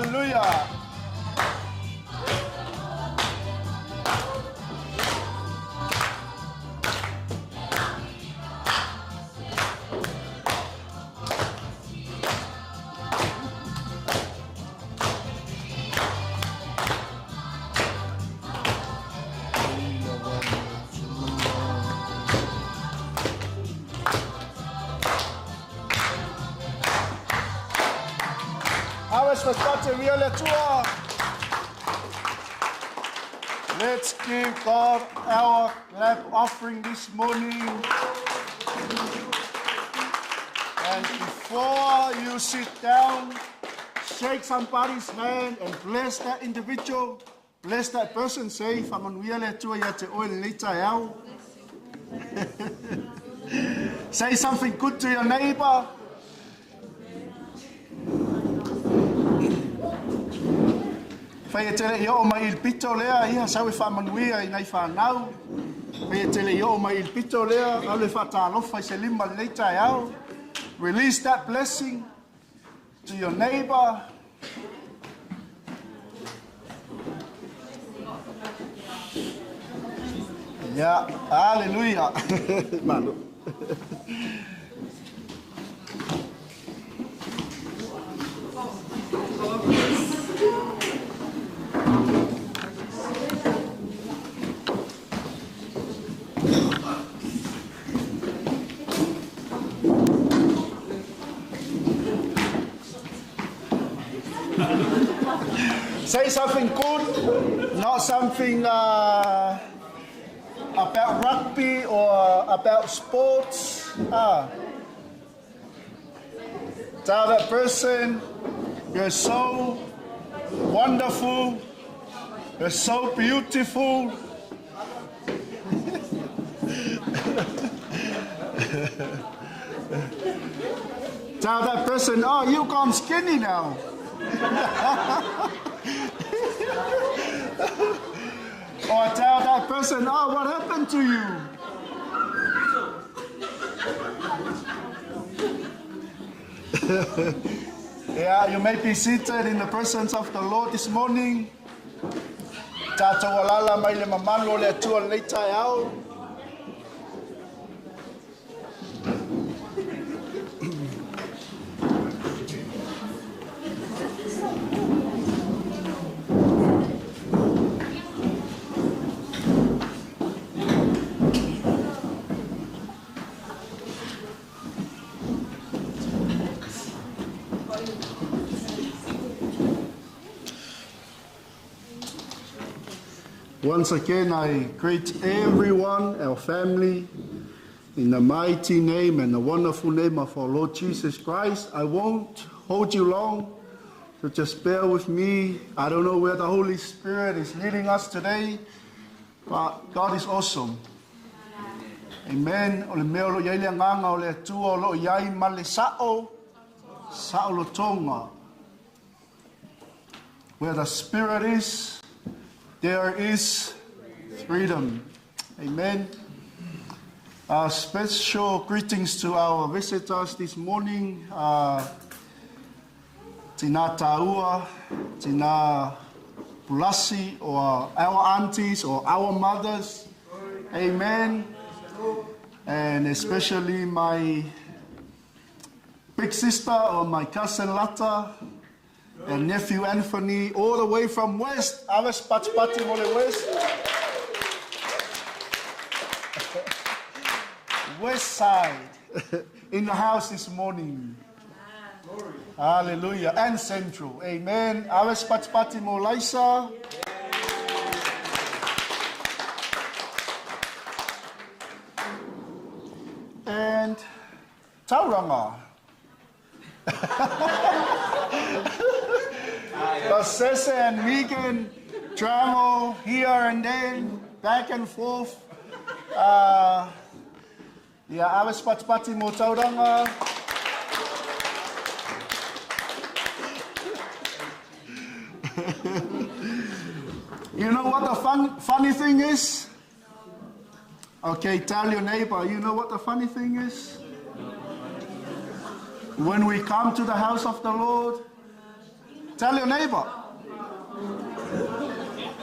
Hallelujah. Let's give God our clap offering this morning. And before you sit down, shake somebody's hand and bless that individual. Bless that person. Say, say something good to your neighbor. Fai tele yo mai il pito lea ia sa we fa manuia i nai fa nau. Fai tele yo mai il pito lea ale fa ta lo fa se lima later out. Release that blessing to your neighbor. Yeah, hallelujah. Malu. Say something good, not something about rugby or about sports. Tell that person, you're so wonderful, you're so beautiful. Tell that person, oh, you gone skinny now. Or tell that person, oh, what happened to you? Yeah, you may be seated in the presence of the Lord this morning. Tata walala mai le mamalo le atua le tai au. Once again, I greet everyone, our family, in the mighty name and the wonderful name of our Lord Jesus Christ. I won't hold you long, so just bear with me. I don't know where the Holy Spirit is leading us today, but God is awesome. Amen. Ole mea lo iai le nganga ole atua o lo iai male sao lo tonga. Where the Spirit is, there is freedom. Amen. Special greetings to our visitors this morning. Tina Taua, Tina Pulasi, or our aunties or our mothers. Amen. And especially my big sister or my cousin Lata, and nephew Anthony, all the way from West. Aves Patspati Mole West. West side. In the house this morning. Hallelujah. And Central. Amen. Aves Patspati Molaisa. And Tauranga. Sese and Megan travel here and then, back and forth. Yeah, awas pat-pati mo Tauranga. You know what the funny thing is? Okay, tell your neighbor, you know what the funny thing is? When we come to the house of the Lord, Tell your neighbor.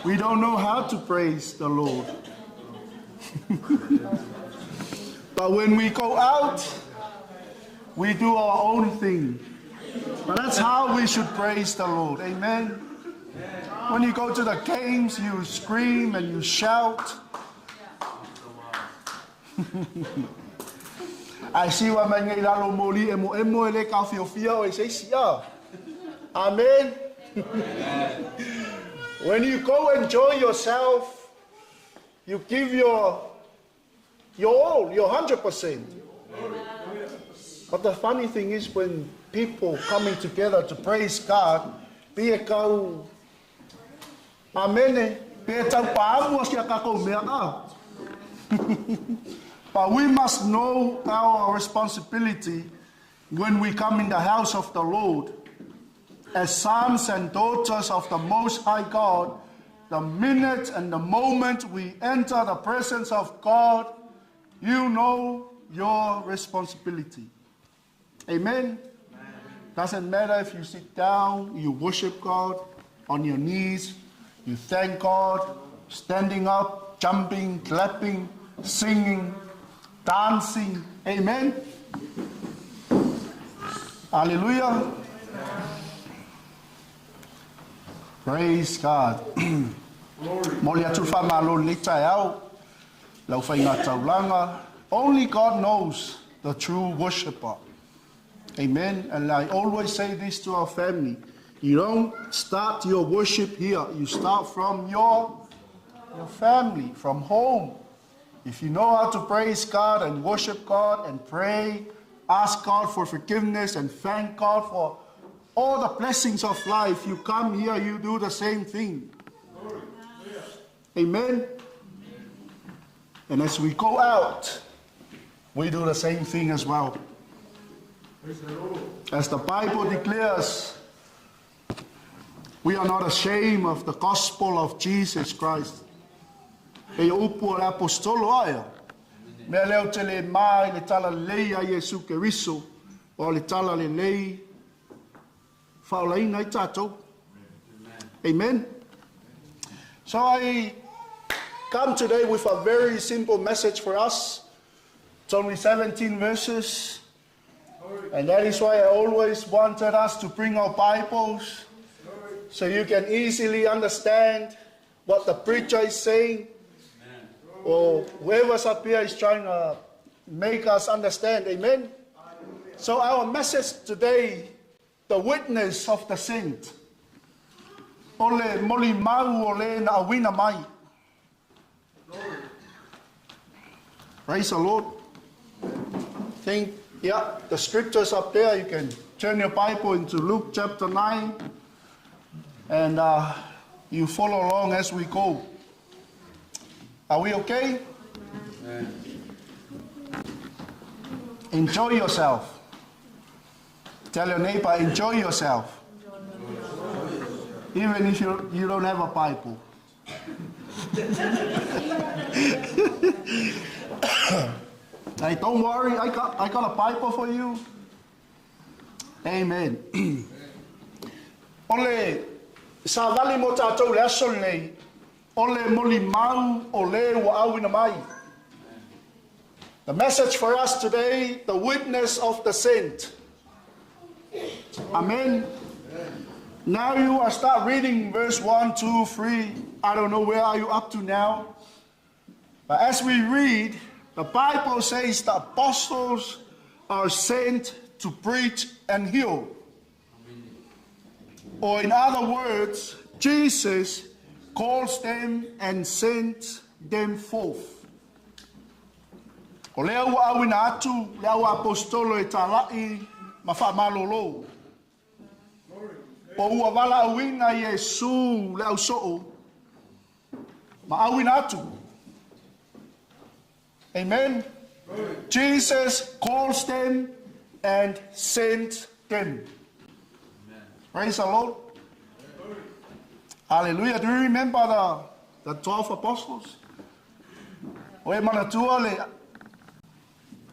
We don't know how to praise the Lord. But when we go out, we do our own thing. But that's how we should praise the Lord. Amen. When you go to the games, you scream and you shout. I see what my lalo moli emo ele ka fiofia o say sia. Amen. When you go enjoy yourself, you give your all, your 100%. But the funny thing is when people coming together to praise God, be a kau amen, be a tau paamu asia ka kau mea a. But we must know our responsibility when we come in the house of the Lord. As sons and daughters of the Most High God, the minute and the moment we enter the presence of God, you know your responsibility. Amen? Doesn't matter if you sit down, you worship God on your knees, you thank God, standing up, jumping, clapping, singing, dancing. Amen? Hallelujah. Praise God. Only God knows the true worshiper. Amen. And I always say this to our family. You don't start your worship here. You start from your family, from home. If you know how to praise God and worship God and pray, ask God for forgiveness and thank God for all the blessings of life, you come here, you do the same thing. Amen. And as we go out, we do the same thing as well. As the Bible declares, we are not ashamed of the gospel of Jesus Christ. E upo le apostolo aya. Me leo te le mai le tala lei a Yesu Keriso. O le tala le lei. Faulaina i tatou. Amen. So I come today with a very simple message for us. It's only 17 verses. And that is why I always wanted us to bring our Bibles so you can easily understand what the preacher is saying. Or whoever's up here is trying to make us understand. Amen? So our message today, the witness of the saint. Ole moli mau ole na awina mai. Praise the Lord. The scriptures up there. You can turn your Bible into Luke chapter 9. And you follow along as we go. Are we okay? Amen. Enjoy yourself. Tell your neighbor, enjoy yourself. Even if you don't have a Bible. Hey, don't worry, I got a Bible for you. Amen. Ole sa vali mo tatou le aso nei. Ole moli mau ole wa awina mai. The message for us today, the witness of the saint. Amen. Now you are start reading verse 1, 2, 3. I don't know where are you up to now. But as we read, the Bible says the apostles are sent to preach and heal. Or in other words, Jesus calls them and sends them forth. O lea ua awina atu, lea ua apostolo e talai mawha malolo. O ua wala awina Yesu lea usoo, ma awina atu. Amen. Jesus calls them and sends them. Amen. Praise the Lord. Hallelujah. Do you remember the 12 apostles? Oe manatua le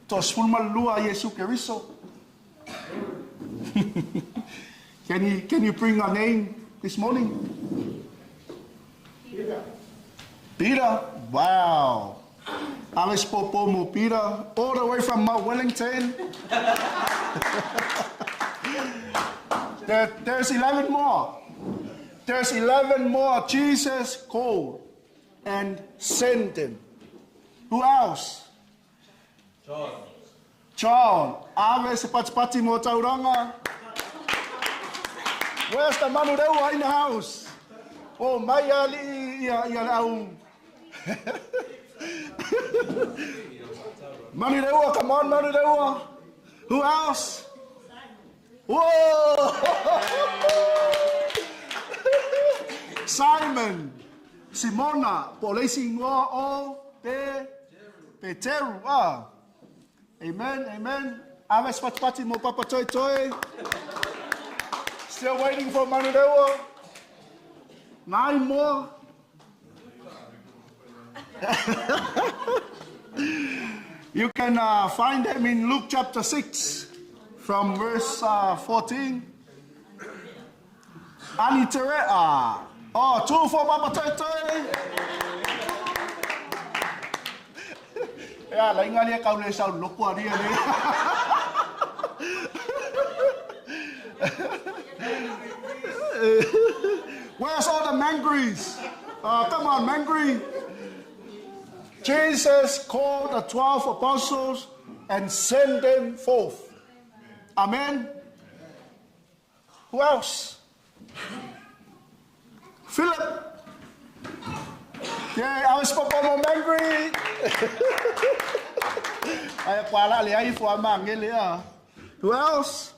tos fulmalua Yesu Keriso. Can you bring a name this morning? Peter. Wow. Alice Popomo Peter, all the way from Mount Wellington. There's 11 more. There's 11 more. Jesus called and sent them. Who else? John. Ave se pati mo tauranga. Where's the Manu Dewa in the house? Oh, Maya li au. Manu Dewa, come on, Manu Dewa. Who else? Whoa! Simon, Simona, Polesi Ngoa O Peteru. Amen, amen. Aves pati mo papa toy toy. Still waiting for Manu Dewa. 9 more. You can find them in Luke chapter 6 from verse 14. Anitere. Oh, 2 for Papa Toy. Yeah, lain kali kau le sound lupa dia ni. Where's all the mangries? Come on, mangry. Jesus called the 12 apostles and sent them forth. Amen. Who else? Philip. Yeah, I was spoken on mangry. Who else?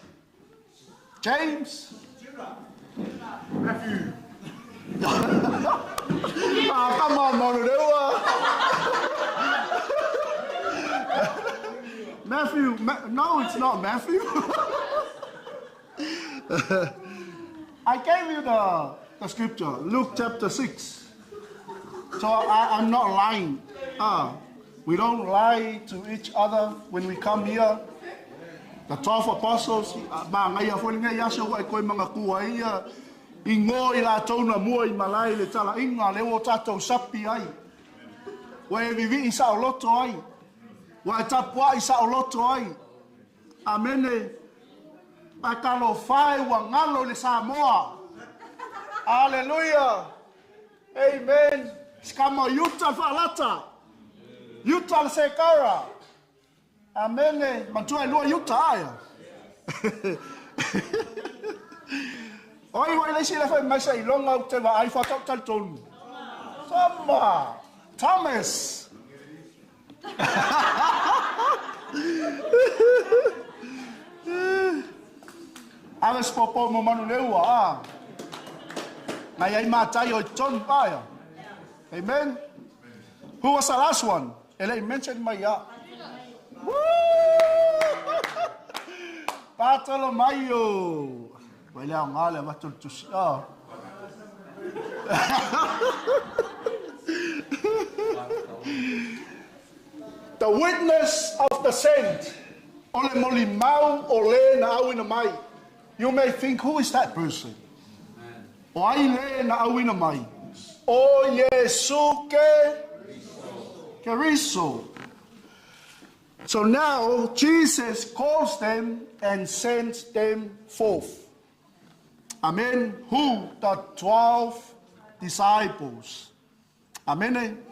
James. Matthew. Come on, Monodewa. Matthew. No, it's not Matthew. I gave you the scripture, Luke chapter 6. So I'm not lying. We don't lie to each other when we come here. The 12 apostles, ingo ila tona mua I malai le tala inga le o tatou sapi ai. Wa e vivi I sa o loto ai. Wa e tapua I sa o loto ai. Amene. A kalo fai wa ngalo le Samoa. Hallelujah. Amen. Skama yuta falata. Yuta sekara. Amene. Mantua lua yuta aya. Oi, wai le sila fai masa I longa o te wa ai whakau taltonu. Tama. Thomas. Aves popo mo manu leua. Ngai ai mātai o John Paya. Amen. Who was the last one? Ele mentioned my ya. Woo! Bartolomayo. Wala ngale matul tusi. The witness of the saint. Ole moli mau ole na au ina mai. You may think, who is that person? O ai le na au ina mai. O Yesu Keriso. So now Jesus calls them and sends them forth. Amen. Who? The 12 disciples. Amen.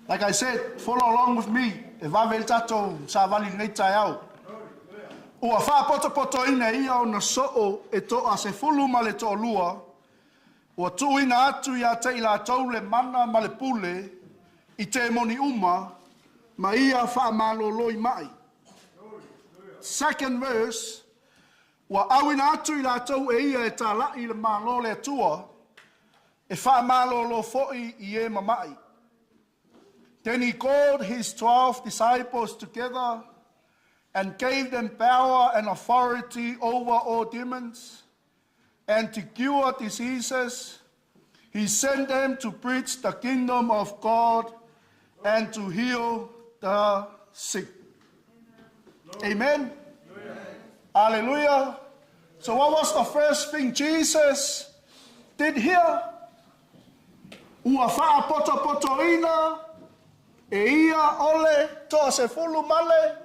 Like I said, follow along with me. If I will tato sa vali nei tai au. Ua wha poto ina ia o na soo e to a se fulu ma le to lua. Ua tu ina atu ia te ila tau le mana ma le pule I te moni uma ma ia wha maloloi mai. Second verse. Wa awina atu I lātou e ia e tā lai le mālo le atua, e wha mālolo fo'i I e mamai. Then he called his 12 disciples together and gave them power and authority over all demons and to cure diseases. He sent them to preach the kingdom of God and to heal the sick. Amen. Hallelujah. So what was the first thing Jesus did here? Ua wha poto ina, e ia ole toa se fulu male,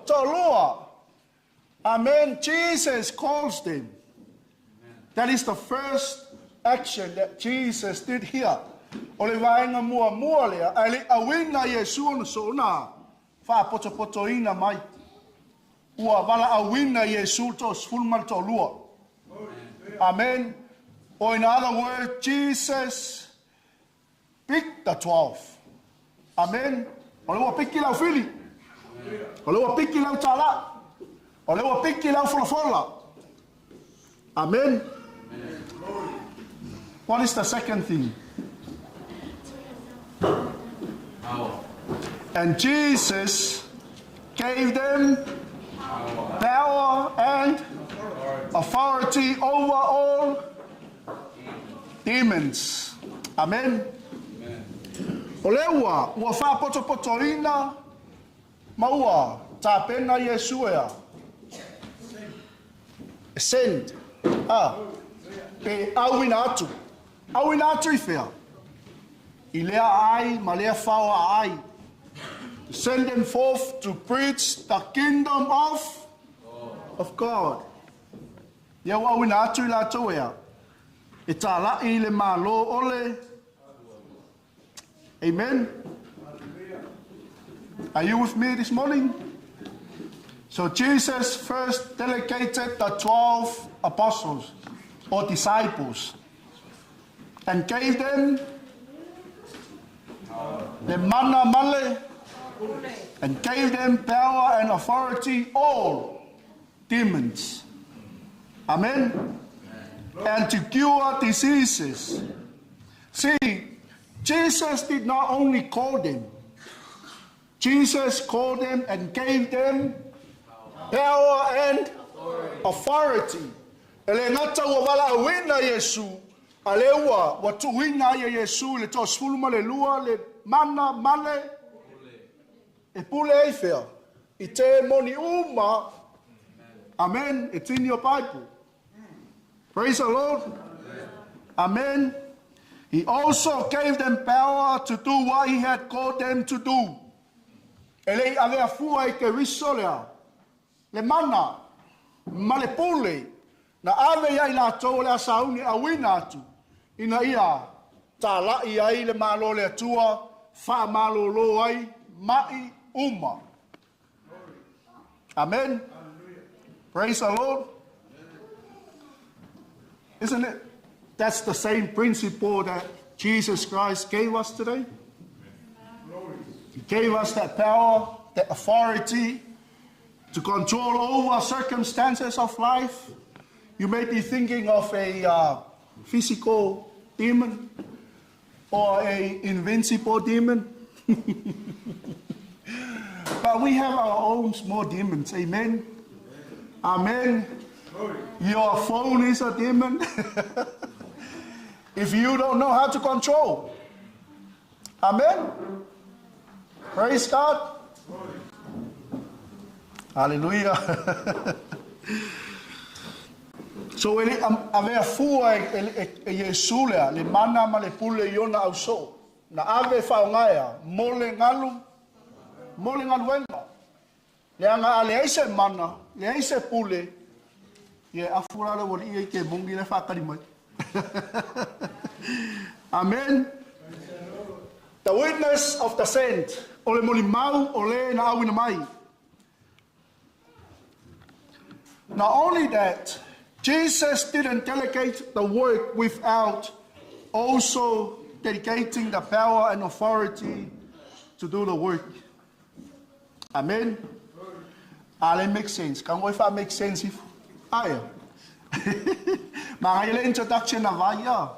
toa lua. Amen. Jesus calls them. That is the first action that Jesus did here. Ole vaenga mua lea, ale awina Yesu ona sona, wha poto ina mai. Ua wala awina Yesu toa fulu male toa lua. Amen. Or in other words, Jesus picked the 12. Amen. Ole wa piki lau fili. Ole wa piki lau tala. Ole wa piki lau fola. Amen. What is the second thing? Power. And Jesus gave them power and authority over all demons. Amen. Olewa, ua wha poto ina, maua, ta pena Yesu ea. Send. Pe awina atu. Awina atu I whea. I lea ai, ma lea whaua ai. To send them forth to preach the kingdom of God. Ia awina atu I la tau ea. E tā lai le malo ole. Amen. Are you with me this morning? So Jesus first delegated the 12 apostles or disciples and gave them the mana male and gave them power and authority all demons. Amen. And to cure diseases. See, Jesus did not only call them. Jesus called them and gave them power and authority. Ele ngata wa wala wina Yesu. Alewa wa tu wina ya Yesu le to sfuluma le lua le mana male. E pule eifea. I te moni uma. Amen. It's in your Bible. Praise the Lord. Amen. He also gave them power to do what he had called them to do. Ele avea fua I ke risolea. Le mana. Ma le pule. Na ave ia I la tau le asauni a wina atu. Ina ia. Ta lai ai le malo le atua. Wha malo lo ai. Mai uma. Amen. Praise the Lord. Isn't it? That's the same principle that Jesus Christ gave us today. He gave us that power, that authority to control over circumstances of life. You may be thinking of a physical demon or an invincible demon. But we have our own small demons. Amen. Amen. Your phone is a demon. If you don't know how to control. Amen. Praise God. Hallelujah. So ele avea fua e Yesu le mana ma le pule iona au so. Na ave whaongaia, mole ngalu enga. Le anga ale eise mana, le eise pule, ye afurare wori ia ke mungi le whakari mai. Amen. The witness of the saint, ole moli mau, ole na awina mai. Not only that, Jesus didn't delegate the work without also dedicating the power and authority to do the work. Amen. Ale make sense. Can we make sense if I mga introduction na vaya.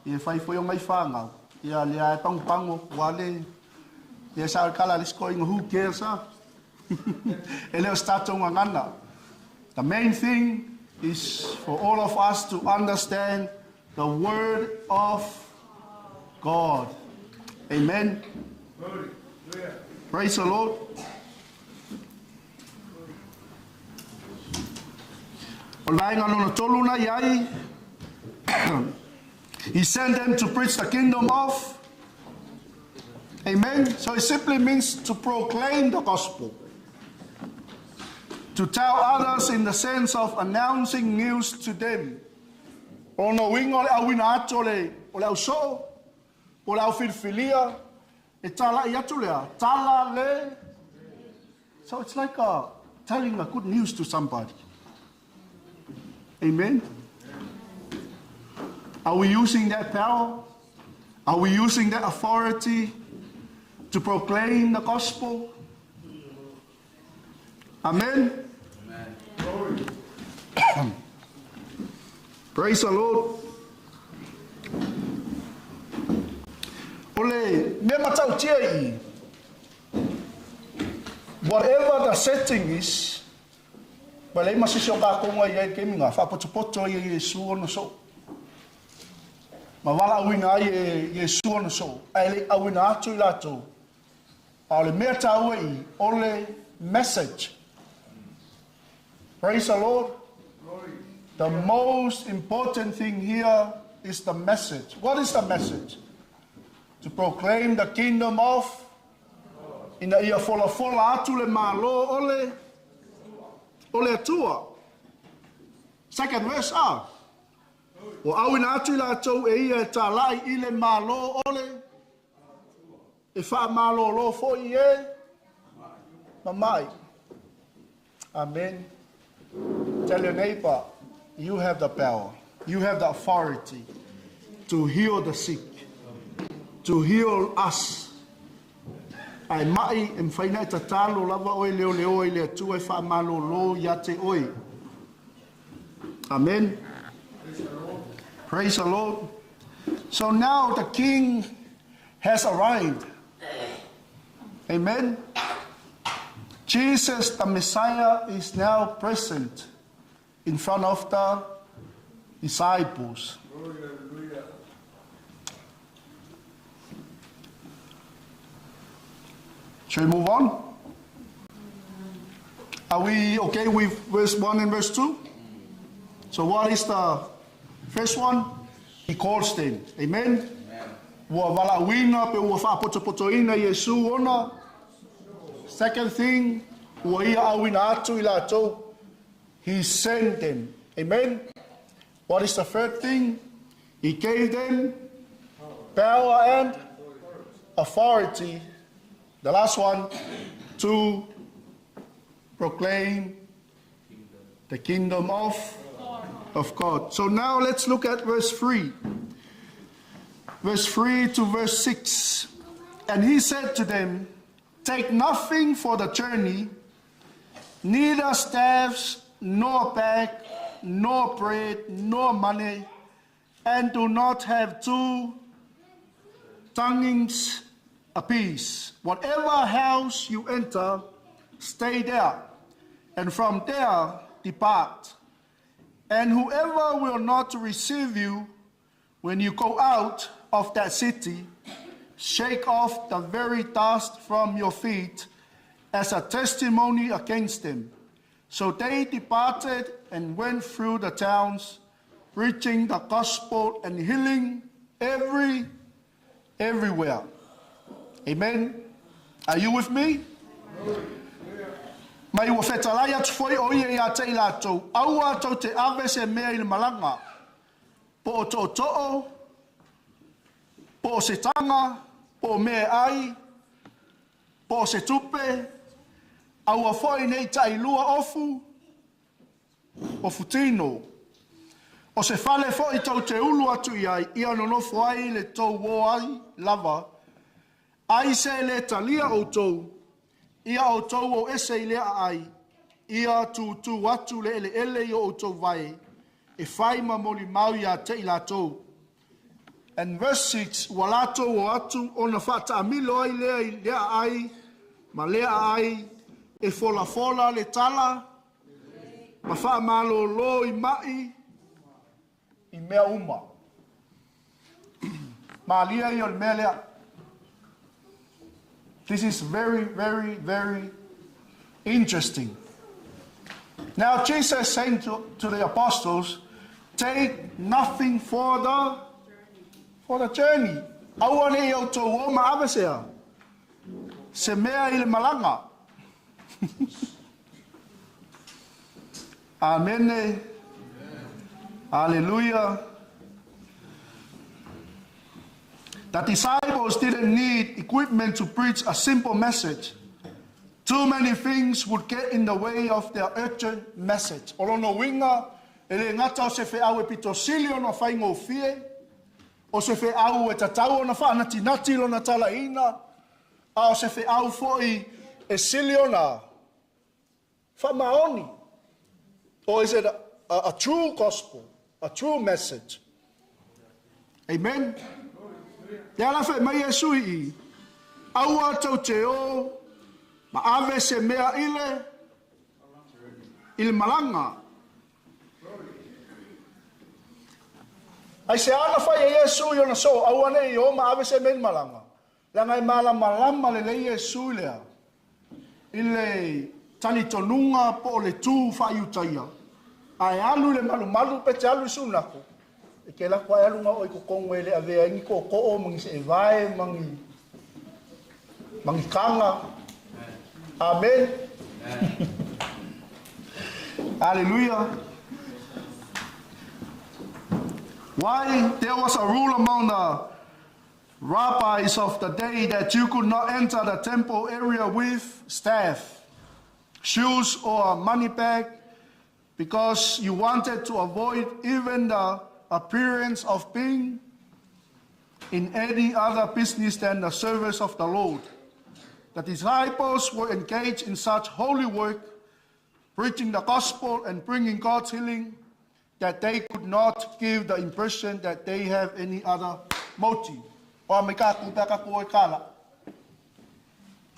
If I for yung may fanga. Ya liya pang pango wale. Ya sa kala going who cares ha. Ele startong ngana. The main thing is for all of us to understand the word of God. Amen. Praise the Lord. He sent them to preach the kingdom of. Amen. So it simply means to proclaim the gospel. To tell others in the sense of announcing news to them. So it's like telling a good news to somebody. Amen. Are we using that power? Are we using that authority to proclaim the gospel? Amen. Amen. Praise the Lord. Whatever the setting is, Mawala awina ye Yesu ono so. Ele awina atu ilato. Ole meta away ole message. Praise the Lord. Glory. The most important thing here is the message. What is the message? To proclaim the kingdom of. Ina ia fola atu le malo ole tua. Second verse O awina atu la tau e ia talai ile malo ole. E wha malo lo fo i e. Mamai. Amen. Tell your neighbor, you have the power. You have the authority to heal the sick. To heal us. Ai mai em whainai tatalo lava oi leo leo i lea tu e wha malo lo ia te oi. Amen. Praise the Lord. So now the king has arrived. Amen. Jesus, the Messiah, is now present in front of the disciples. Shall we move on? Are we okay with verse 1 and verse 2? So what is the first one? He calls them. Amen? Second thing, he sent them. Amen? What is the third thing? He gave them power and authority. The last one, to proclaim the kingdom of God. So now let's look at verse 3. Verse 3 to verse 6. And he said to them, take nothing for the journey, neither staffs, nor bag, nor bread, nor money, and do not have 2 tonguings apiece. Whatever house you enter, stay there, and from there depart. And whoever will not receive you when you go out of that city, shake off the very dust from your feet as a testimony against them. So they departed and went through the towns, preaching the gospel and healing everywhere. Amen. Are you with me? Mai ua whetalai atu foi o ia ia te ilatou. Aua tau te ave se mea i malanga. Po o to'o, po o se tanga, po o mea ai, po o se tupe. Aua foi nei tai lua ofu, o futino. O se fale foi tau te ulu atu iai, ia nonofo ai le tau wo ai lava. Ai se le talia o tou. Ia o tau o ese i lea ai, ia tu watu le ele i o tau vai, e whai ma moli mau ia te i la tau. And verse 6, walato o atu o na whata amilo ai lea ai, ma lea ai, e fola le tala, ma wha malo lo i mai, i mea uma. Ma lia i o le mea lea. This is very, very, very interesting. Now Jesus saying to the apostles, take nothing for the journey. Awane i au tō o maawesea. Se mea i le malanga. Amen. Hallelujah. The disciples didn't need equipment to preach a simple message. Too many things would get in the way of their urgent message. Olono winga, ele ngata o se fe au e pitosilio no whaingo fie, o se fe au e tatau na wha nati lo na tala ina, a o se fe au foi e silio na wha maoni. Or is it a true gospel, a true message? Amen. Te ala whai mai e sui I, aua tau te o, ma ave se mea ile malanga. Ai se ana whai e Yesu I ona so, aua nei o ma ave se mea malanga. Langa I malama le lei Yesu lea. Ile tani tonunga po le tū whai utaia. Ai alu le malu pe te alu sunako. E ke la kwa alu nga oi ko kongo le avea ingi ko o mangi se evae mangi kanga. Amen. Hallelujah. Why there was a rule among the rabbis of the day that you could not enter the temple area with staff, shoes, or a money bag, because you wanted to avoid even the appearance of being in any other business than the service of the Lord. The disciples were engaged in such holy work, preaching the gospel and bringing God's healing, that they could not give the impression that they have any other motive. O me ka kutaka ko e kala.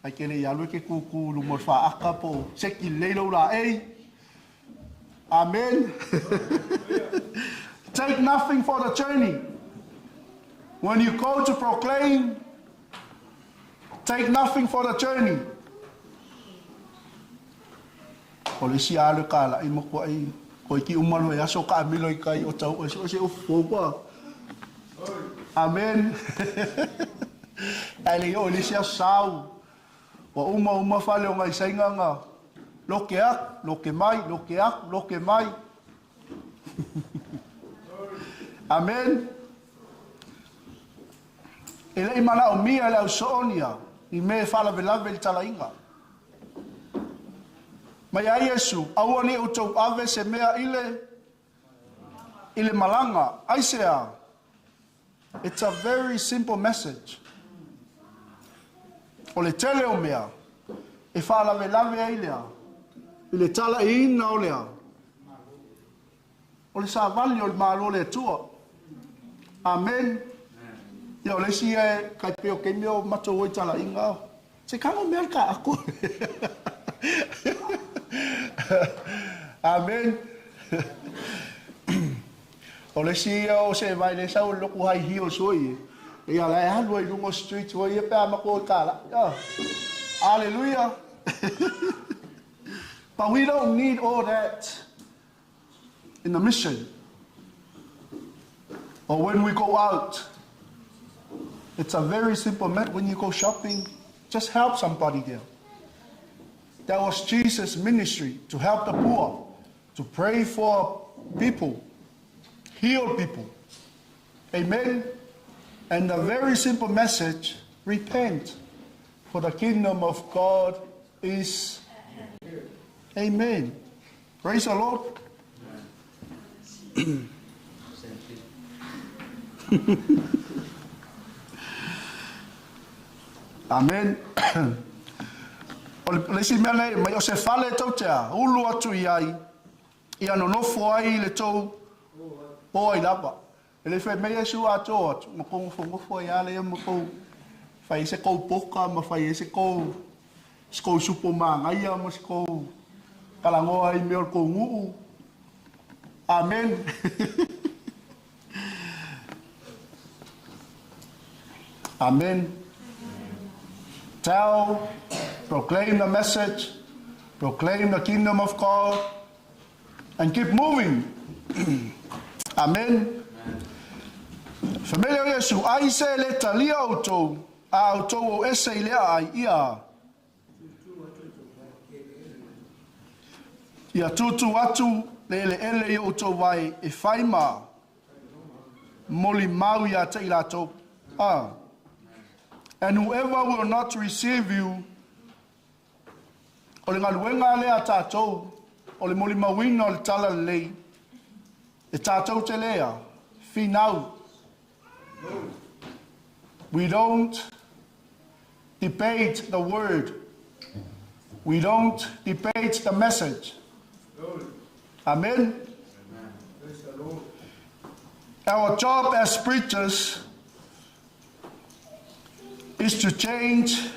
Ai kele ya lu ke ku lu mo fa aka po seki leilo la ei. Amen. Take nothing for the journey. When you go to proclaim, take nothing for the journey. Polisi alu kala I mo ko ai ko ki umalo ya so ka milo kai o tau o se o foba. Amen. Ali o lisia sau. Wa uma fale o ngai sainga nga. Loke mai. Amen. Ele imana o mia la sonia I me fala velave il talainga. Mai ai Yesu, awani o tau ave se mea ile malanga. Aisea. It's a very simple message. O le tele o mea. E fala velave ai lea. Ile tala ina o lea. O le sa vali o le malo le tua. Amen. Ia o le si e kai peo ke meo mato oi tala inga. Se kamo mea ka ako. Amen. O le si o se vai le sau loku hai hi o soi. Ia la e hanu i lungo street o ia pe amako o kala. Hallelujah. But we don't need all that in the mission. Or when we go out. It's a very simple method. When you go shopping, just help somebody there. That was Jesus' ministry, to help the poor, to pray for people, heal people. Amen. And the very simple message, repent, for the kingdom of God is. Amen. Praise the Lord. Amen. Le si mea nei, mai o se fale tau tea, ulu atu I ai, I ano nofo ai le tau o ai lapa. E le whai mea su ato atu, ma kongo whongofo ai ale, ma kou whai se kou poka, ma whai se kou skou supo maa ngaia, ma se kou kalangoa I mea kou nguu. Amen. Amen. Tell, proclaim the message, proclaim the kingdom of God, and keep moving. Amen. Familia Yesu, ai se le talia auto, a auto o ese ile ai ia. Ia tutu atu le ele i auto vai e faima. Moli mau ia te ilato. And whoever will not receive you, o le ngaluenga le a tātou, o le moli mawina o le tala lei, e tātou te lea, finau. We don't debate the word. We don't debate the message. Amen. Our job as preachers is to change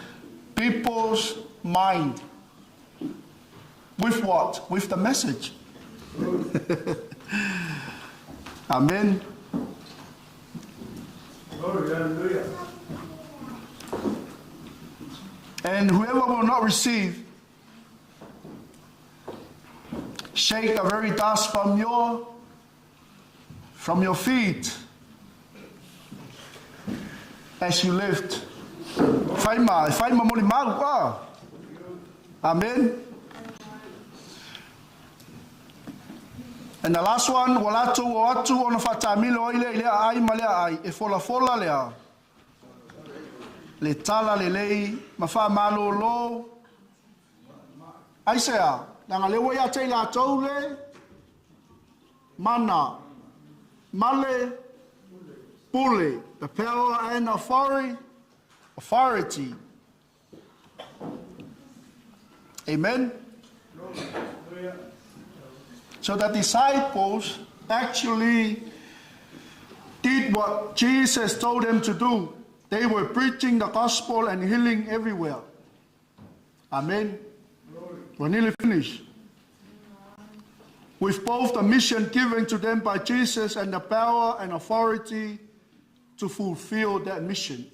people's mind. With what? With the message. Amen. And whoever will not receive, shake the very dust from your feet as you lift. Faima moli mau. Amen. And the last one, walatu ona fatamilo ile ai malea ai e fola lea. Le tala le lei mafa malo lo. Ai sea, nanga le wa te la toule. Mana male pule, the power and authority. Amen. So the disciples actually did what Jesus told them to do. They were preaching the gospel and healing everywhere. Amen. We're nearly finished. With both the mission given to them by Jesus and the power and authority to fulfill that mission.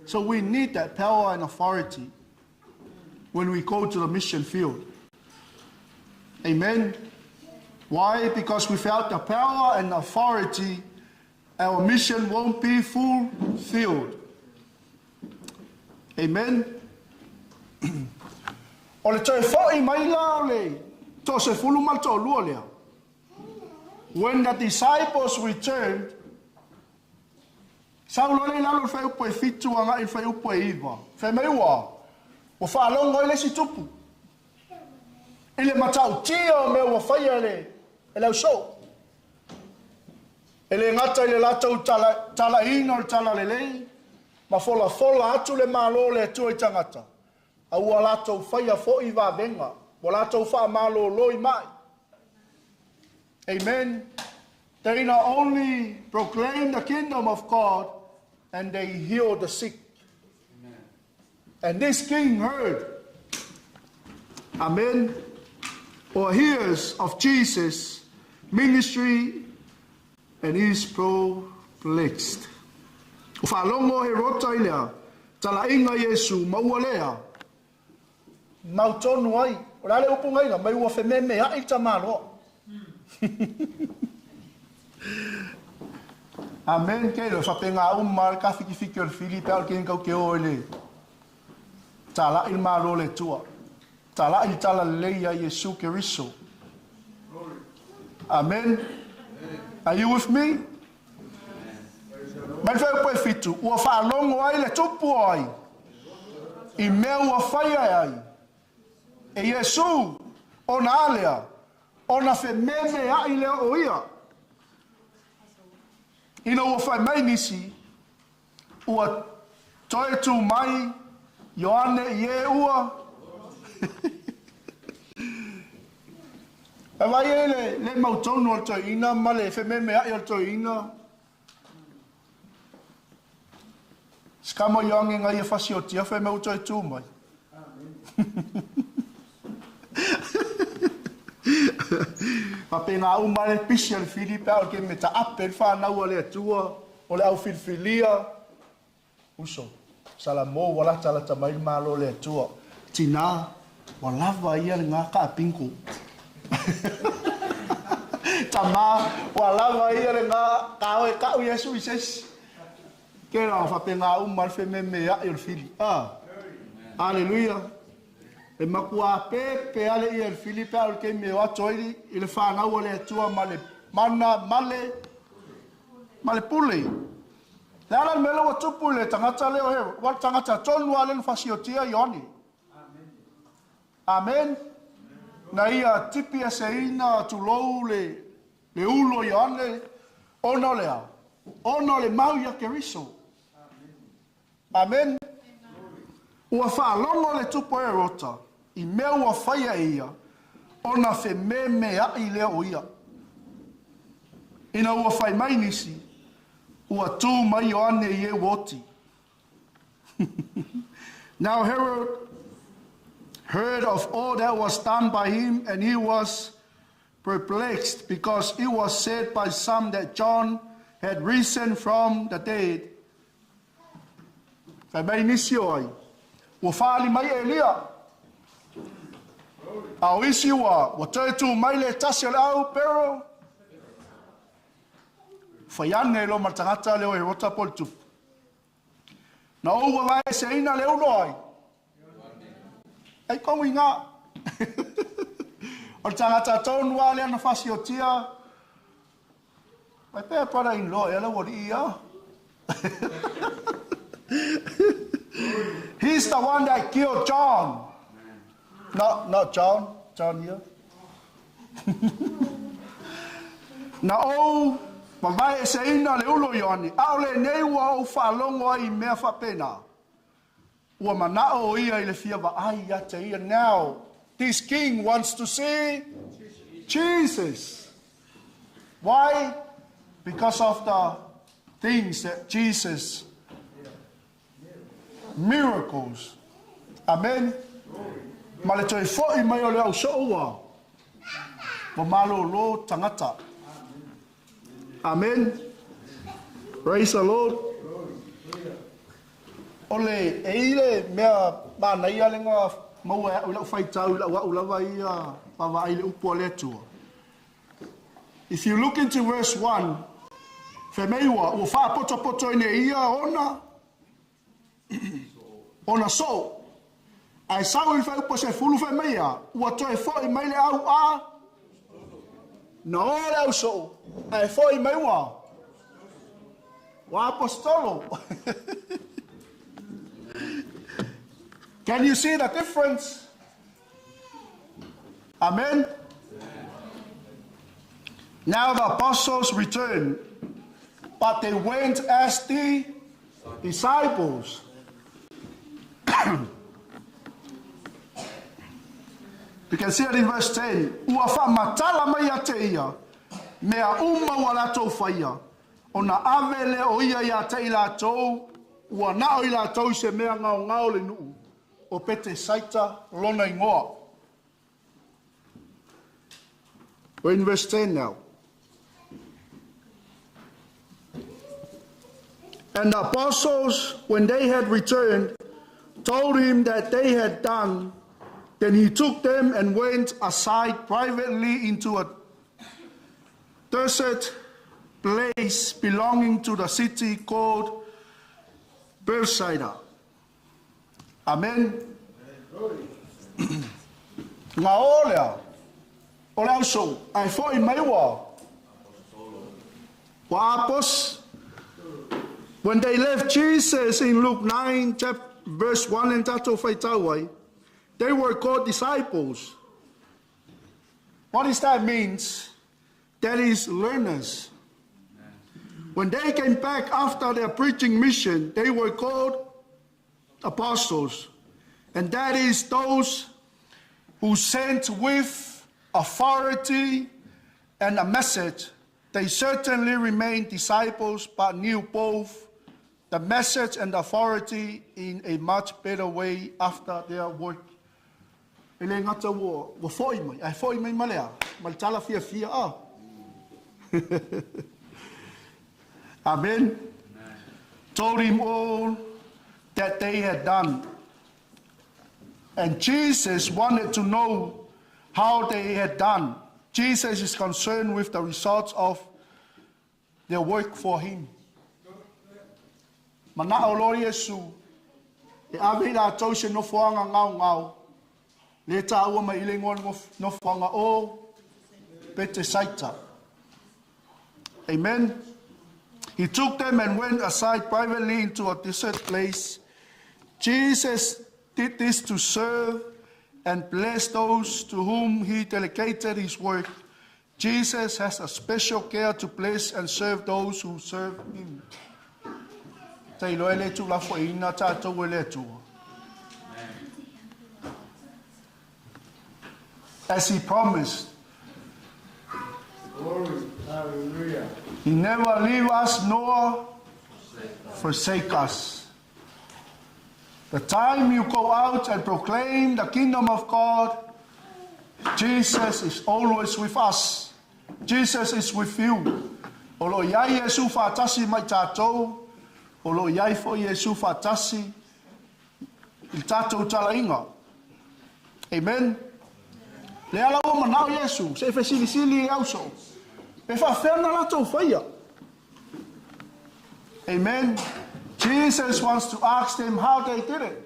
So we need that power and authority when we go to the mission field. Amen. Why? Because without the power and authority, our mission won't be fulfilled. Amen. Ole toi foi mai la ole to se fulu mal to luolea. When the disciples returned, Saulo le lalo fai upo e fitu anga i fai upo e iwa. Fai mai ua. O fa longo ile si tupu. Ile matau tio me o fai ele. Ele o show. Ele ngata ile lato tala ino tala lelei. Ma fola atu le malo le tu i tangata. Au lato fai a fo i va venga. O lato fa malo loi mai. Amen. They not only proclaim the kingdom of God, and they heal the sick. Amen. And this king heard, amen, or hears of Jesus' ministry, and he is perplexed. Ufalongo herota ilea, tala inga Yesu maualea, mautonu ai, orale upunga ina, mai ua fememe ya itamalo. Amen. Kaya lo sa penga umar ka fiki or Filipe al kin kau ke ole. Tala il malo le tua. Tala il tala le ya Yesu Kristo. Amen. Are you with me? Man fa po fitu. O fa longo ai le tupu ai. I meu o fai ai. E Yesu ona alea. Ona fe meme ai le oia. Ino wafai mai nisi, ua toe tu mai, Ioane ie ua. E vai e le mautonu al toi ina, ma le fe meme ai al toi ina. Skamo ionge ngai e fasi o tia, fe meu toi tu mai. Ma pena umare pisi al Filipe al ke meta apel fa na wale atua o le au filfilia uso salamo wala tala tamai malo le atua tina wala va ia nga ka pinku Tama, wala nga iya nga kau Yesu ises. Kera fa penga mal fe me ya il fili. Hallelujah. E makua pe ale il fili pe al ke me wa toiri il fa na wole tua male pule. Lala melo wa tupule tangata leo he wa tangata tonu wale fasiotia yoni. Amen. Na ia tipi seina tu loule le ulo yone ono le mau ya keriso. Amen. Ua fa longo le tupo e rota I mea ua faia ia ona fe me a I lea o ia. Ina ua fai mai nisi ua tu mai o ane I e woti. Now Herod heard of all that was done by him, and he was perplexed, because it was said by some that John had risen from the dead. Fai nisi oi. Ua whaali mai Elia. Au isi ua teitu mai le tasi le au, pero whai ane lo matangata leo e rota poltu. Na ua vai se ina leo noi. Ai kongu inga. O tangata tonu wale ana fasiotia. Mai pēr para in lo, ele wori ia. He's the one that killed John. Not John. John here. Na o mawai se ina le ulo yoni. Au le nei ua o whalongo I mea whapena. Ua mana o ia I le fia wa ai ate ia. Now, this king wants to see Jesus. Why? Because of the things that Jesus, miracles. Amen. Ma le toi fo'i mai o le au so'ua. Wa malo lo tangata. Amen. Praise the Lord. Ole eile mea mana ia le ngā maua ula fai tau ula vai ia pawa ai le upo le tua. If you look into verse 1, fe meiwa ua wha poto ine ia ona so. Ai sau I fai upo se fulu fe meia ua toi fo'i mai le au a na o le au so. Ai fo'i mai wa apostolo. Can you see the difference? Amen. Now the apostles returned, but they went as the disciples. You can see it in verse 10. Ua wha matala mai ate ia, mea uma ua latou whaia. Ona avele o ia ia te I latou, ua nao I latou se mea ngao le nuu. O pete saita lona ingoa. We're in verse 10 now. And the apostles, when they had returned, told him that they had done. Then he took them and went aside privately into a desert place belonging to the city called Bethsaida. Amen. Nga olea, olea so, ai foi mai wa. Wa apos. When they left Jesus in Luke 9, verse 1 and tato faitawai, they were called disciples. What does that mean? That is learners. When they came back after their preaching mission, they were called apostles. And that is those who sent with authority and a message. They certainly remained disciples, but knew both the message and the authority in a much better way after their work. Ele ngata wo foi mai, ai foi mai malea, maltala fia ah. Amen. Told him all that they had done. And Jesus wanted to know how they had done. Jesus is concerned with the results of their work for him. Mana o Lord Yesu, e awe la tau se nofoanga ngau. Le ta ua mai ile ngon nofoanga o pete saita. Amen. He took them and went aside privately into a desert place. Jesus did this to serve and bless those to whom he delegated his work. Jesus has a special care to bless and serve those who serve him. As he promised, Glory. Hallelujah. he never leave us nor forsake us. The time you go out and proclaim the kingdom of God, Jesus is always with us. Jesus is with you. Olo yai Yesu fatasi mai tatou. Olo yai fo Yesu fatasi il tatou talainga. Amen. Le ala o manao Yesu, se fe sili auso. E fa ferna la tou faia. Amen. Jesus wants to ask them how they did it.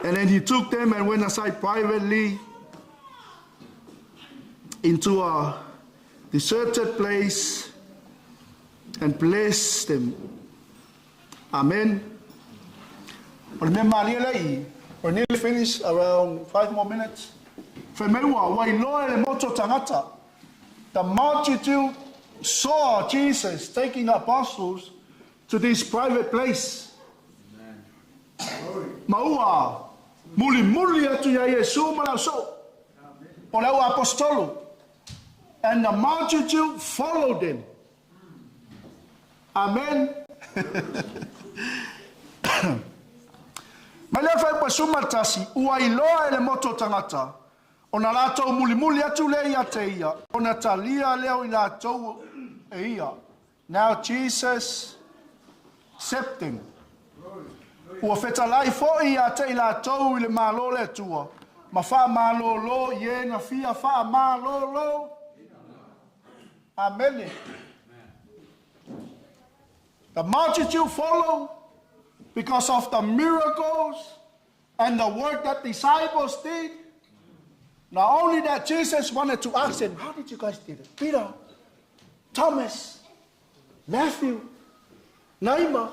And then he took them and went aside privately into a deserted place and blessed them. Amen. We're nearly finished, around 5 more minutes. The multitude saw Jesus taking apostles to this private place. Maua muli atu ya Yesu malaso. Oleu apostolo. And the multitude followed them. Amen. Malefa pasumatasi uailoa ele moto tangata. Ona lato muli atu le ia te ia. Ona talia leo ilato ia. Now Jesus accepted him. Ua fetalai fo ia te ilato ile malo le tua. Ma fa malo lo ye na fia fa malo lo. Amen. The multitude followed because of the miracles and the work that disciples did. Not only that, Jesus wanted to ask them, how did you guys do it? Peter, Thomas, Matthew, Naima.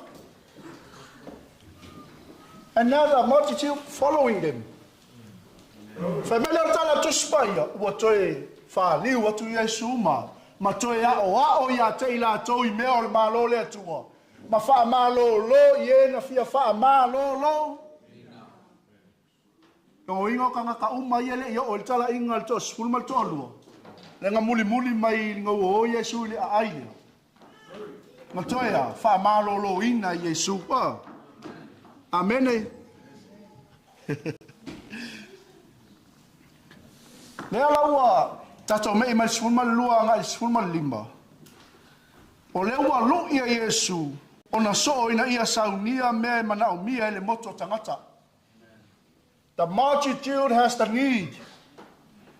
And now the multitude following them. Familiar tala tuspaya, watoe fali, watu Yesu ma. Matoe ya o ya te ila to I meo malo le tua. Ma fa malo lo ye na fia fa malo lo. Ko ingo kanga ka uma yele yo o tala ingal to sul mal to lo. Lenga muli mai ngo o Yesu le ai. Matoe ya fa malo lo ina Yesu pa. Amen. Lea laua tato mei mai sulma lua ngai sulma lima. O leua lu ia Yesu ona so ina ia saunia me mana mia ele moto tangata. The multitude has the need,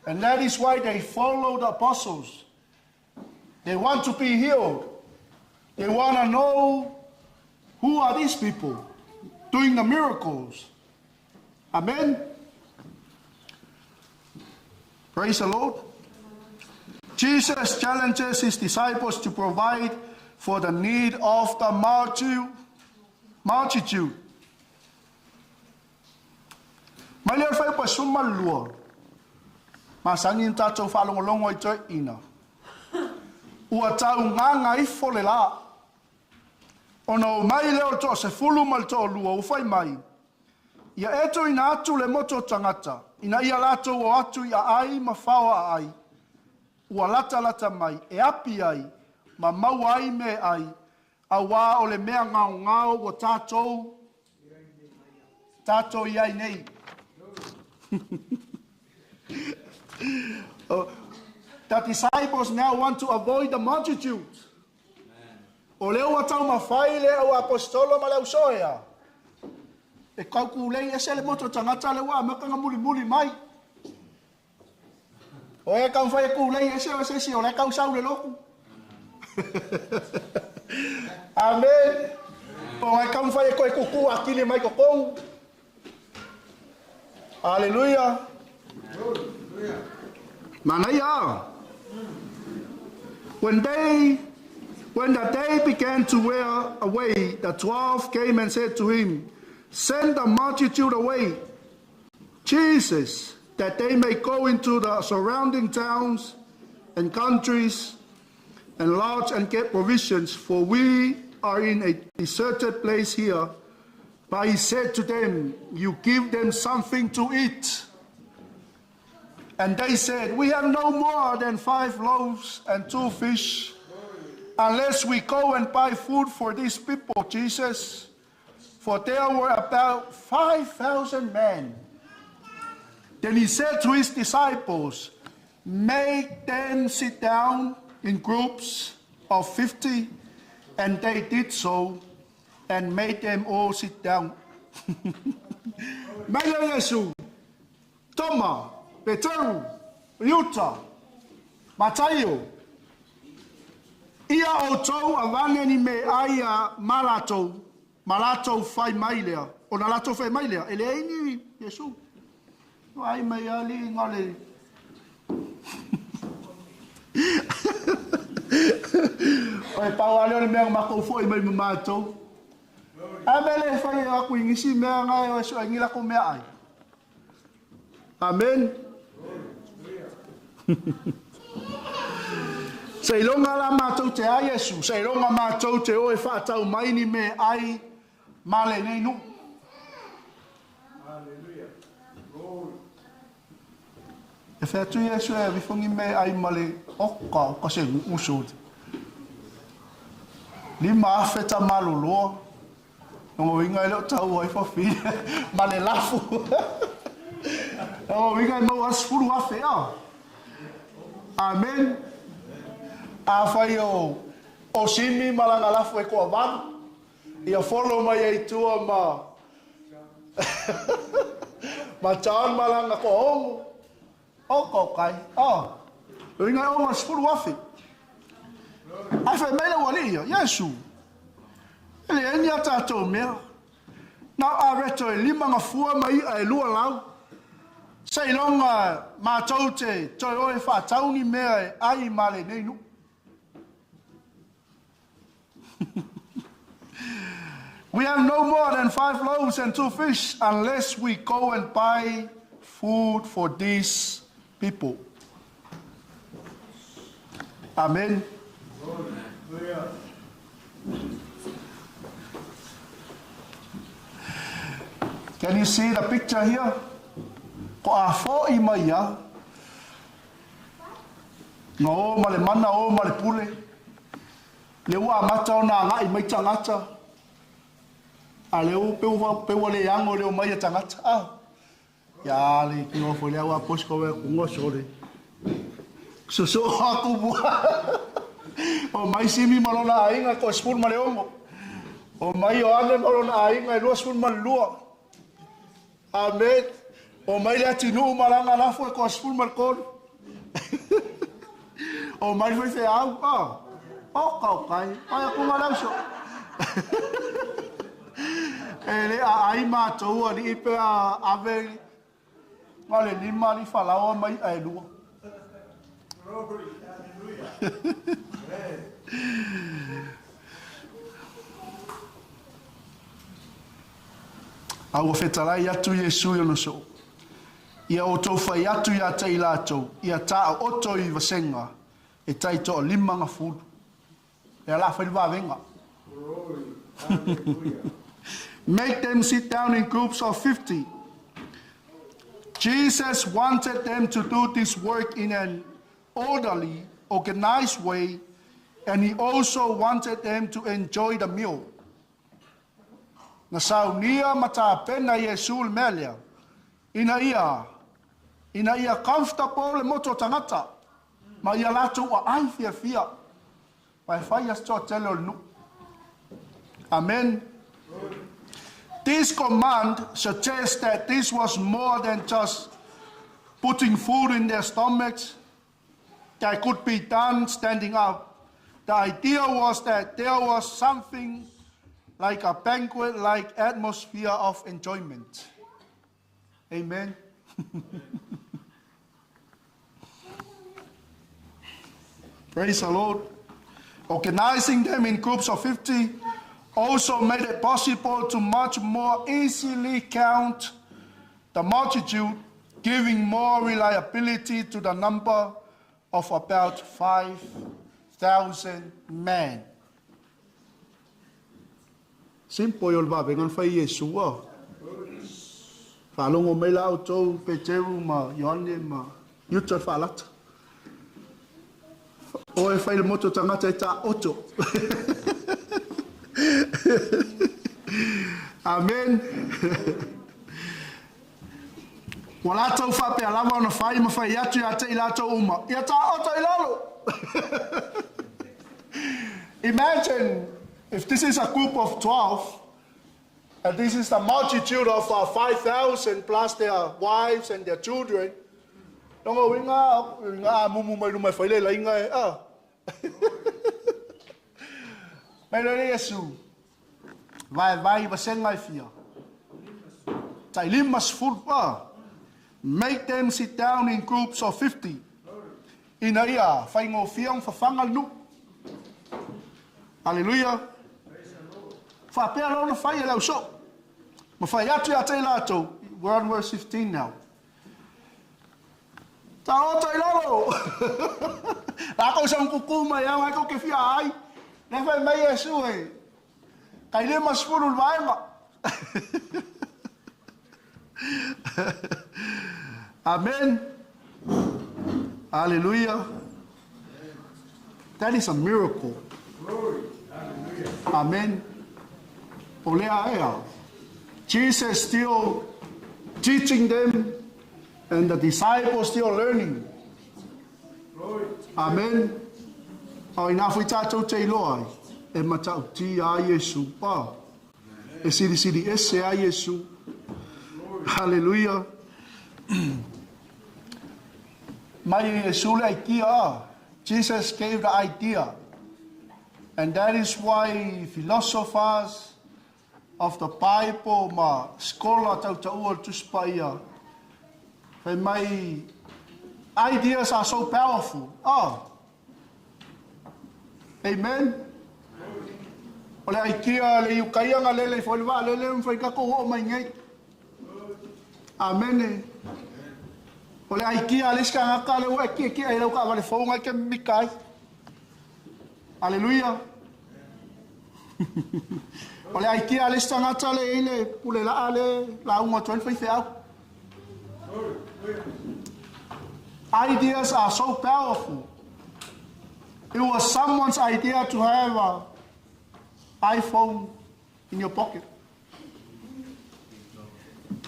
and that is why they follow the apostles. They want to be healed. They want to know who are these people doing the miracles. Amen. Praise the Lord. Jesus challenges his disciples to provide for the need of the multitude. Malia fai pa suma lua. Masangin tato falongolongo ito ina. Ua tau nganga ifo le la. Ona o mai leo to se fulu mal to lua ufai mai. Ia eto ina atu le moto tangata. Ina ia lato o atu ia ai mawhawa ai. Ua lata mai. E api ai. Ma mau ai me ai. A wā o le mea ngau o tātou. Tātou iai nei. The disciples now want to avoid the multitude. O leo atau mawhai leo apostolo ma leo soea. E e kau kulei e se le moto tangata le wa makanga muli mai. O e kau fai kulei e se si o le kau sau le loku. Amen. O e kau fai ko e kuku akili mai ko kou. Hallelujah. Manaya. When the day began to wear away, the 12 came and said to him, send the multitude away, Jesus, that they may go into the surrounding towns and countries and lodge and get provisions, for we are in a deserted place here. But he said to them, you give them something to eat. And they said, we have no more than 5 loaves and 2 fish, unless we go and buy food for these people, Jesus. For there were about 5,000 men. Then he said to his disciples, make them sit down in groups of 50. And they did so, and made them all sit down. Maya Yesu, Toma, Peteru, Yuta, Matayo, ia o tau a wangeni me aia malato fai mailea, o na lato fai mailea, ele eini Yesu. No ai mai ali ngale. Oi pau ale ole mea mako foi mai mato. Amele fai aku ingisi mea ngai o so ngila ko mea ai. Amen. Sei longa la matou te a Yesu, sei longa matou te o e whaatau mai ni me ai male nei nu. Hallelujah. E whaatu Yesu e wifungi me ai male oka o se usod. Lima afeta maloloa. Ngo inga ilo tau ai fofi male lafu. Ngo inga mo asfuru afea. Amen. Afai o simi malanga lafu e koa wanu. Ia follow mai e tua ma chan malanga ko ongo. O ko kai. Inga o asfuru afe. Afai mele wali ia, Yesu. Ele eni ata to mea. Na areto e lima ngafua mai e lua lau. Sei longa mātou te toi oe whātau ni mea e ai male nei nu. We have no more than 5 loaves and 2 fish unless we go and buy food for these people. Amen. Can you see the picture here? Ko a fo I mai ia. No male mana o male pule. Le ua mata o na ngai mai tangata. A le o pe le yango le o mai tangata. Ya le ki o fo le ua posko we kungo sole. So aku bua. O mai simi malona ainga ko spul male ongo. O mai o ane malona ainga lo spul mal lua. Amen. O mai le atinu malanga lafu e ko spul mal kon. O mai foi fe au pa. O kau kai, ai ku malau so. Ele ai matou ali ipe a ave. Ngale ni mali falao mai ai lua. Glory, hallelujah. Au fetarai atu Yesu yo no so. Ia o tau whai atu ia tei lātou, ia tā oto I vasenga, e tai to o limanga fudu. E la whai wawenga. Make them sit down in groups of 50. Jesus wanted them to do this work in an orderly, organized way, and he also wanted them to enjoy the meal. Na saunia mata pena Yesu melia. Ina ia comfortable le moto tangata. Ma ia latu wa ai fia. Pai fai as to tele nu. Amen. This command suggests that this was more than just putting food in their stomachs that could be done standing up. The idea was that there was something like a banquet-like atmosphere of enjoyment. Amen. Praise the Lord. Organizing them in groups of 50 also made it possible to much more easily count the multitude, giving more reliability to the number of about 5,000 men. Simple yol ba bengan fa Yeshua. Falongo mela auto Peteru ma Yohane ma Yutra falat. O e fai le moto tangata e ta oto. Amen. Wala tau fa pe alama ona fai ma fai atu ya te ilato uma. Ya ta oto ilalo. Imagine if this is a group of 12 and this is the multitude of 5,000 plus their wives and their children. Nongo winga mumu mai lumai fai le la inga e a. Mai le Yesu. Vai vasenga fia. Tai limas fulpa. Make them sit down in groups of 50. Ina ia fai ngo fiang fafanga lu. Hallelujah. Fa pe lo no fai la so. Ma fai atu ya te lato. We're on verse 15 now. Ta oto ilolo. La ko sang kukuma ya wa ko ke fia ai. Le fai mai Yesu e. Kai le mas fulu vaenga. Amen. Hallelujah. That is a miracle. Amen. Olea. Jesus still teaching them and the disciples still learning. Amen. O ina fui tātou te iloa e matau ti a Yesu pa. E siri ese a Yesu. Hallelujah. Mai Yesu le kia. Jesus gave the idea. And that is why philosophers of the Bible ma skola tau taua tuspaia. And my ideas are so powerful. Amen. Ole aikia le ukaya nga lele foi va lele foi ka ko o mai ngai. Amen. Ole aikia le ska nga ka le o aikia ai lo ka va le fo nga ke mikai. Hallelujah. Ole aikia le ska nga tale ile pule la ale la unga 12 foi fea. Ideas are so powerful. It was someone's idea to have an iPhone in your pocket.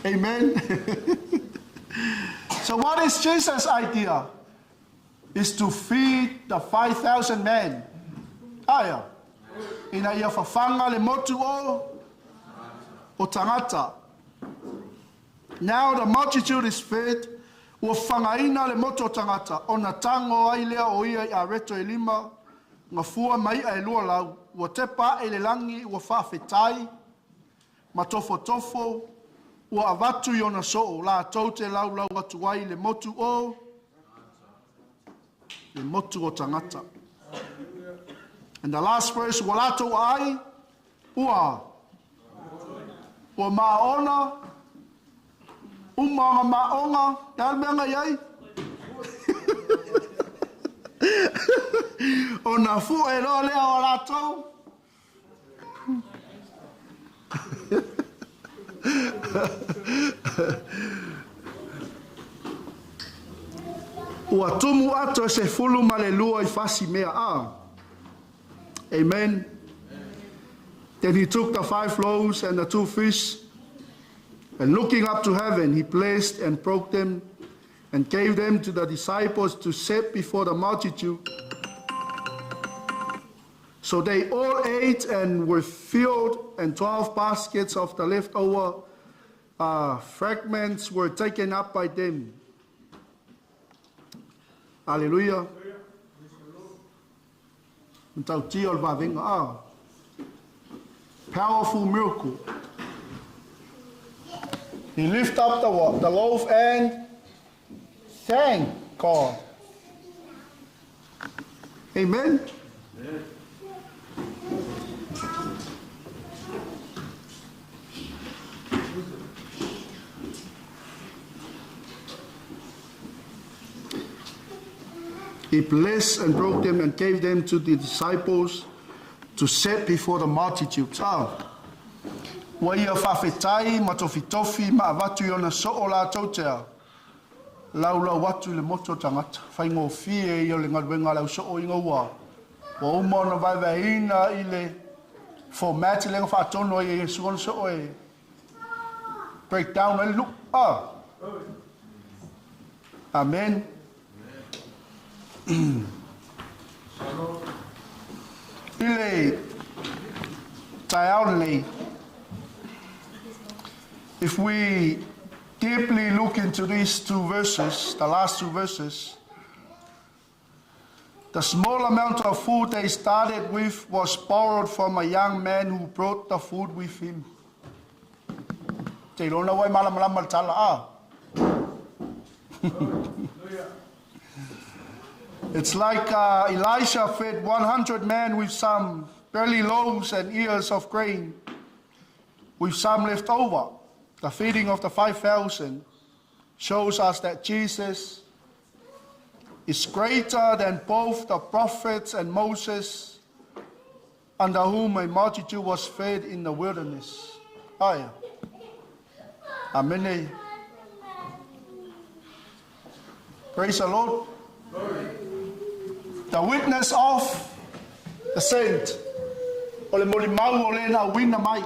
Amen. So what is Jesus' idea? Is to feed the 5,000 men. Aya. Ina ia fafanga le motu o tangata. Now the multitude is fed. Ua whangaina le moto tangata. O na tango ai lea o ia i a reto e lima. Nga fua mai a e lua lau. Ua te pa e le langi ua whawhetai. Ma tofo tofo. Ua avatu i ona soo. La tau te lau lau atu ai le motu o. Le motu o tangata. And the last verse. Ua lato ai. Ua. Ua maona. Umanga maonga, yalmenga yai. Ona fu e lo le o lato. Ua tumu ato se fulu malelua I fasi mea a. Amen. Then he took the 5 loaves and the 2 fish. And looking up to heaven, he blessed and broke them and gave them to the disciples to set before the multitude. So So they all ate and were filled, and 12 baskets of the leftover fragments were taken up by them. Hallelujah. Powerful miracle. He lifted up the loaf and thanked God. Amen. Amen. He blessed and broke them and gave them to the disciples to set before the multitudes. Waia whawhetai, matofitofi, maawatu iona so'o la tautea. Laula watu le moto tangata. Whaingo fie i o le ngaruenga lau so'o inga ua. Wa umona vaivaina i le formati lenga whaatono i e suon so'o e. Breakdown e look. Amen. Ile tayaunei. If we deeply look into these two verses, the last two verses, the small amount of food they started with was borrowed from a young man who brought the food with him. Te rona wai malamalama tala It's like Elisha fed 100 men with some barley loaves and ears of grain, with some left over. The feeding of the 5,000 shows us that Jesus is greater than both the prophets and Moses, under whom a multitude was fed in the wilderness. Amen. Praise the Lord. Glory. The witness of the saint. Ole molimau ole na wina mai.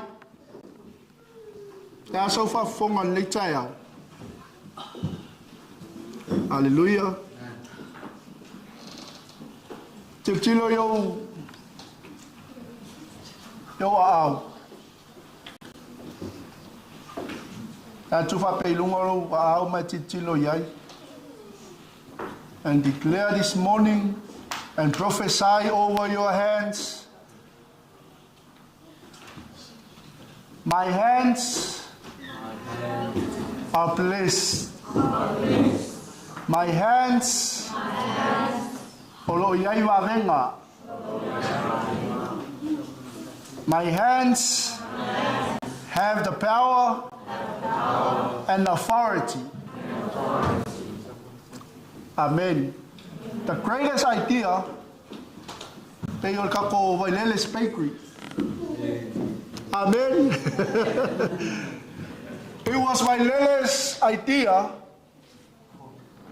Ya so far fonga leitaya. Hallelujah. Tilo yo au. Ya tu fa pelungo au ma tilo yai. And declare this morning and prophesy over your hands. My hands are blessed. My hands My hands have the power and authority. Amen. The greatest idea, they will kako Vaileles Bakery. Amen. It was Vaileles' idea.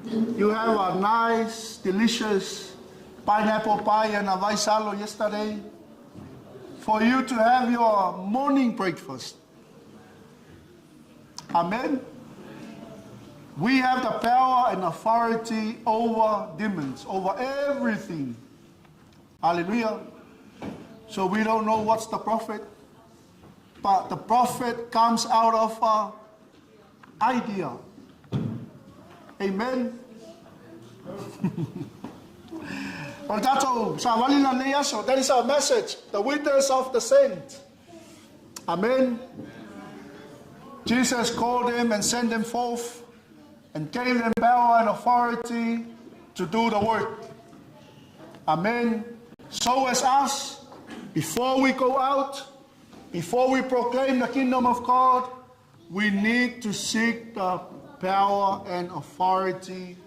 You have a nice, delicious pineapple pie and a vaisalo yesterday for you to have your morning breakfast. Amen. We have the power and authority over demons, over everything. Hallelujah. So we don't know what's the prophet, but the prophet comes out of an idea. Amen. That is our message, the witness of the saint. Amen. Jesus called them and sent them forth and gave them power and authority to do the work. Amen. So as us, before we go out, before we proclaim the kingdom of God, we need to seek the power and authority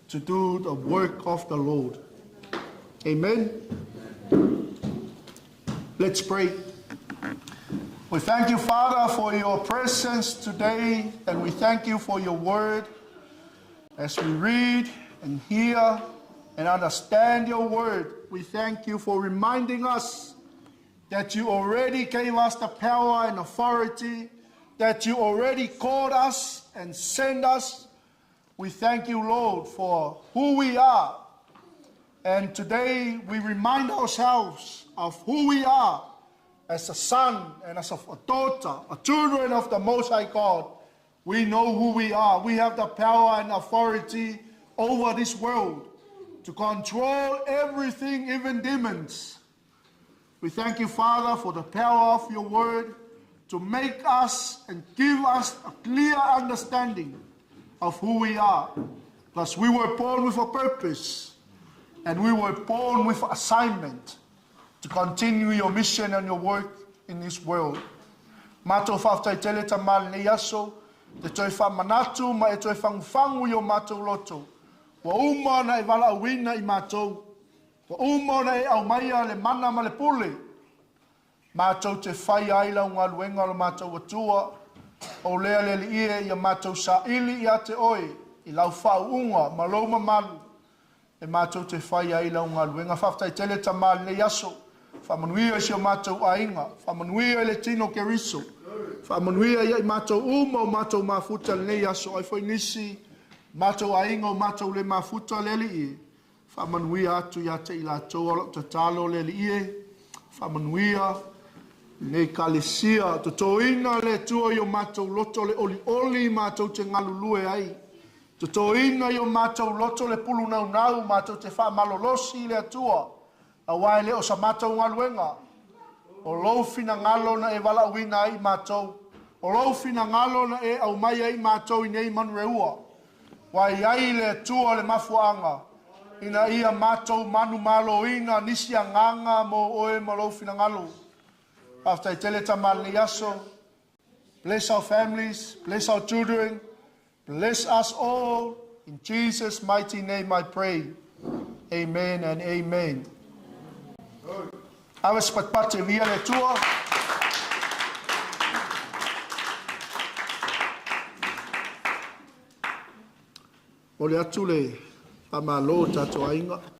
to do the work of the Lord. Amen. Let's pray. We thank you, Father, for your presence today, and we thank you for your word. As we read and hear and understand your word, we thank you for reminding us that you already gave us the power and authority, that you already called us and sent us. We thank you, Lord, for who we are And today we remind ourselves of who we are as a son and as a daughter, a children of the Most High God. We know who we are. We have the power and authority over this world to control everything, even demons. We thank you, Father, for the power of your word to make us and give us a clear understanding of who we are. Because we were born with a purpose and we were born with an assignment to continue your mission and your work in this world. Mātou whaftai tele ta mali ne yaso, te toi whamanatu ma e toi whangwhangu yo mātou loto. Wa uma na e wala awina I mātou. Wa uma na e au maia le mana ma le pule. Mātou te whai aila ngā luenga lo mātou watua. O lea le li ie ia mātou sa ili ia te oe. I lau whau unga ma lauma malu. E mātou te whai aila ngā luenga whaftai tele ta mali ne yaso. Whamanuia si o mātou ainga. Whamanuia le tino ke riso. Whamanuia ia I mātou uma o mātou mafuta le yaso. Ai whai nisi mātou ainga o mātou le mafuta le li ie. Whamanuia atu ia te ila toa te talo le li ie. Whamanuia ne kalesia. To toina le tua i o mātou loto le oli oli mātou te ngalulue ai. To toina i o mātou loto le pulu nau nau mātou te whamalolosi le atua. A wai le o sa mātou ngaluenga. O loufina ngalo na e wala uina ai mātou. O loufina ngalo na e au mai ai mātou I nei manu reua. Wai ai le tua le mafuanga. Ina ia mātou manu malo ina nisi a nganga mo oe ma loufina ngalo. After tele tamali yaso. Bless our families, bless our children, bless us all. In Jesus' mighty name I pray. Amen and amen. Awas pat-pat via le tua. O le atu le pamalo tato ainga.